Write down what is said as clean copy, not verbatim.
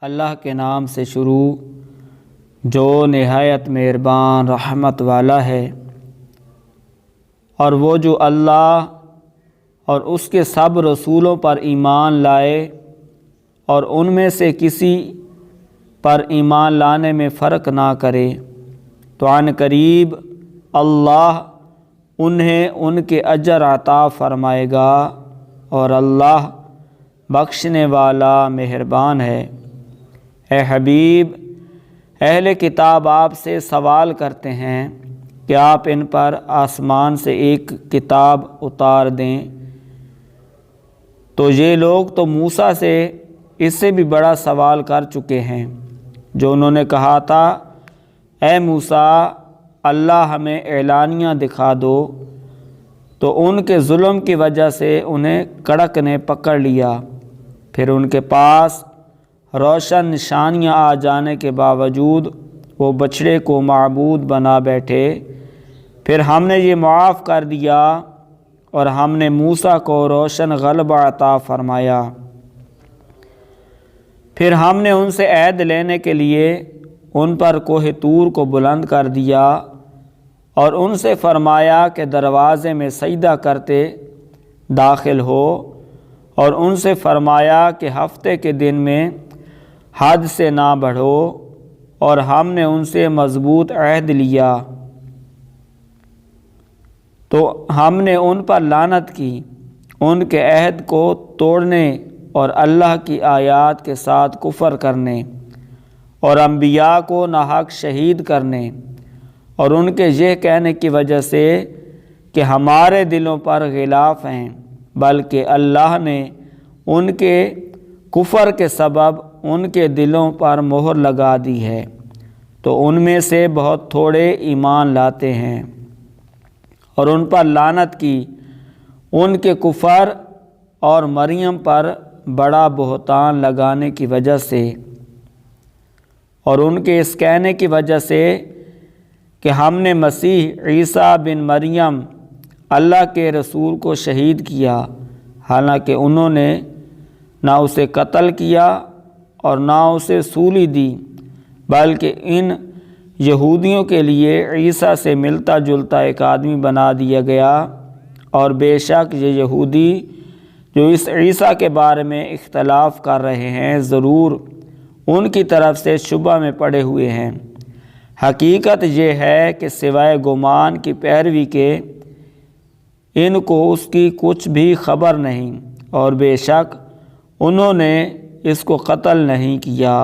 اللہ کے نام سے شروع جو نہایت مہربان رحمت والا ہے۔ اور وہ جو اللہ اور اس کے سب رسولوں پر ایمان لائے اور ان میں سے کسی پر ایمان لانے میں فرق نہ کرے، تو عن قریب اللہ انہیں ان کے اجر عطا فرمائے گا، اور اللہ بخشنے والا مہربان ہے۔ اے حبیب، اہل کتاب آپ سے سوال کرتے ہیں کہ آپ ان پر آسمان سے ایک کتاب اتار دیں، تو یہ لوگ تو موسیٰ سے اس سے بھی بڑا سوال کر چکے ہیں، جو انہوں نے کہا تھا اے موسیٰ اللہ ہمیں اعلانیہ دکھا دو، تو ان کے ظلم کی وجہ سے انہیں کڑک نے پکڑ لیا، پھر ان کے پاس روشن نشانیاں آ جانے کے باوجود وہ بچھڑے کو معبود بنا بیٹھے۔ پھر ہم نے یہ معاف کر دیا اور ہم نے موسیٰ کو روشن غلبہ عطا فرمایا۔ پھر ہم نے ان سے عہد لینے کے لیے ان پر کوہ طور کو بلند کر دیا اور ان سے فرمایا کہ دروازے میں سجدہ کرتے داخل ہو، اور ان سے فرمایا کہ ہفتے کے دن میں حد سے نہ بڑھو، اور ہم نے ان سے مضبوط عہد لیا، تو ہم نے ان پر لعنت کی، ان کے عہد کو توڑنے اور اللہ کی آیات کے ساتھ کفر کرنے اور انبیاء کو ناحق شہید کرنے، اور ان کے یہ کہنے کی وجہ سے کہ ہمارے دلوں پر غلاف ہیں، بلکہ اللہ نے ان کے کفر کے سبب ان کے دلوں پر مہر لگا دی ہے، تو ان میں سے بہت تھوڑے ایمان لاتے ہیں، اور ان پر لعنت کی ان کے کفر اور مریم پر بڑا بہتان لگانے کی وجہ سے، اور ان کے اس کہنے کی وجہ سے کہ ہم نے مسیح عیسیٰ بن مریم اللہ کے رسول کو شہید کیا، حالانکہ انہوں نے نہ اسے قتل کیا اور نہ اسے سولی دی، بلکہ ان یہودیوں کے لیے عیسیٰ سے ملتا جلتا ایک آدمی بنا دیا گیا، اور بے شک یہ یہودی جو اس عیسیٰ کے بارے میں اختلاف کر رہے ہیں ضرور ان کی طرف سے شبہ میں پڑے ہوئے ہیں۔ حقیقت یہ ہے کہ سوائے گمان کی پیروی کے ان کو اس کی کچھ بھی خبر نہیں، اور بے شک انہوں نے اس کو قتل نہیں کیا۔